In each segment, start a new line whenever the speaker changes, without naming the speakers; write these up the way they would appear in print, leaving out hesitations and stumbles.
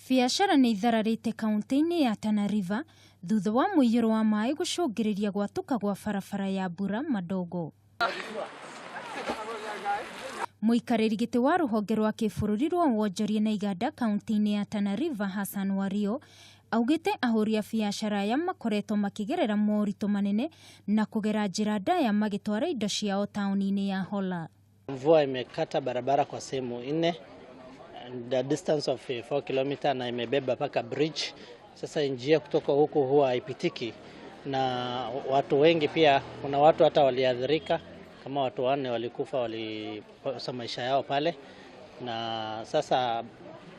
Biacara nĩ ithararĩte kaunti-inĩ ya Tana River thutha wa mũiyũro wa maĩ gũcũngĩrĩria gwatuka gwa barabara ya Mbura Madogo. Mũikarĩri gĩtĩ wa rũhonge rwa kĩbũrũri rwa Onjoria na iganda kaunti-inĩ ya Tana River Hassan Wario augĩte ahũri a biacara aya makoretwo makĩgerera moritũ manene na kũgera njĩra ndaya magĩtwara indo ciao taũni-inĩ ya Hola.
Mvua imekata barabara kwa sehemu 4, the distance of 4 km, na imebeba paka bridge. Sasa njia kutoka huku huwa haipitiki na watu wengi pia, kuna watu hata waliathirika kama watu 4 walikufa, walipoteza maisha yao pale. Na sasa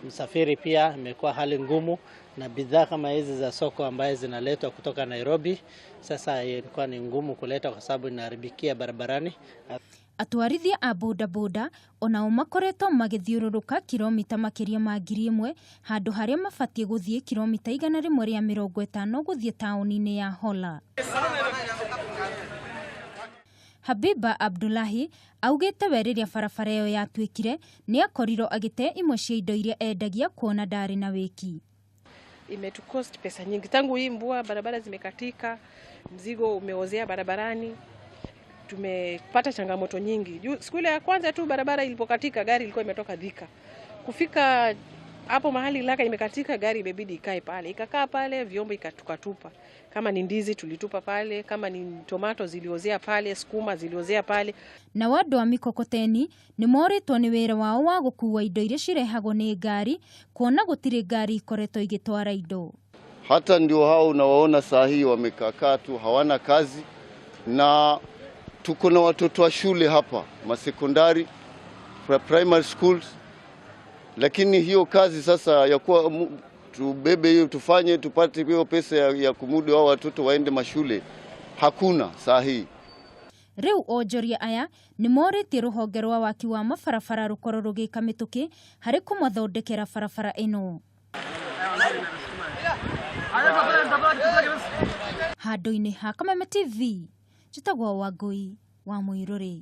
msafiri pia imekuwa hali ngumu, na bidhaa kama hizi za soko ambaye zinaletwa kutoka Nairobi sasa ilikuwa ni ngumu kuleta kwa sababu inaharibikia barabarani.
Atwarithia a bodaboda onao makoretwo magĩthiũrũrũka kilomita makiria ma 1,000 handũ harĩa mabatie gũthiĩ kilomita 150 gũthiĩ taũni-inĩ ya Hola. Habiba Abdullahi augĩte we rĩrĩa barabara ĩyo yatuĩkire nĩ akorirwo agĩte imwe cia indo iria endagia kuona ndarĩ na wĩki.
Imetukost pesa nyingi tangu hii mvua, barabara zimekatika, mzigo umeozea barabarani. Tumepata changamoto nyingi. Siku ile ya kwanza tu barabara ilipokatika, gari ilikuwa imetoka Thika. Kufika hapo mahali laka imekatika, gari imebidi ikae pale. Ikakaa pale, vyombo ikatukatupa. Kama ni ndizi tulitupa pale, kama ni tomato ziliozea pale, sukuma ziliozea pale.
Na wadu wa mikokoteni nĩ moritwo nĩ wĩra wao wa gũkuua indo iria cirehagwo nĩ ngari, kuona gũtirĩ ngari ikoretwo igĩtwara indo.
Hata ndio hao unawaona saa hii wamekaa tu, hawana kazi, na tuko na watoto wa shule hapa, masekondari, primary schools, lakini hiyo kazi sasa ya kuwa tubebe hiyo tufanye tupate hiyo pesa ya kumudu hao watoto waende mashule hakuna saa hii.
Rĩu Onjoria aya nĩ morĩtie rũhonge rwa waki wa mabarabara rũkorwo rũgĩka mĩtũkĩ harĩ kũmathondekera barabara ĩno. Handũ-inĩ ha Kameme TV, njĩtagwo Wangui wa Mũirũrĩ.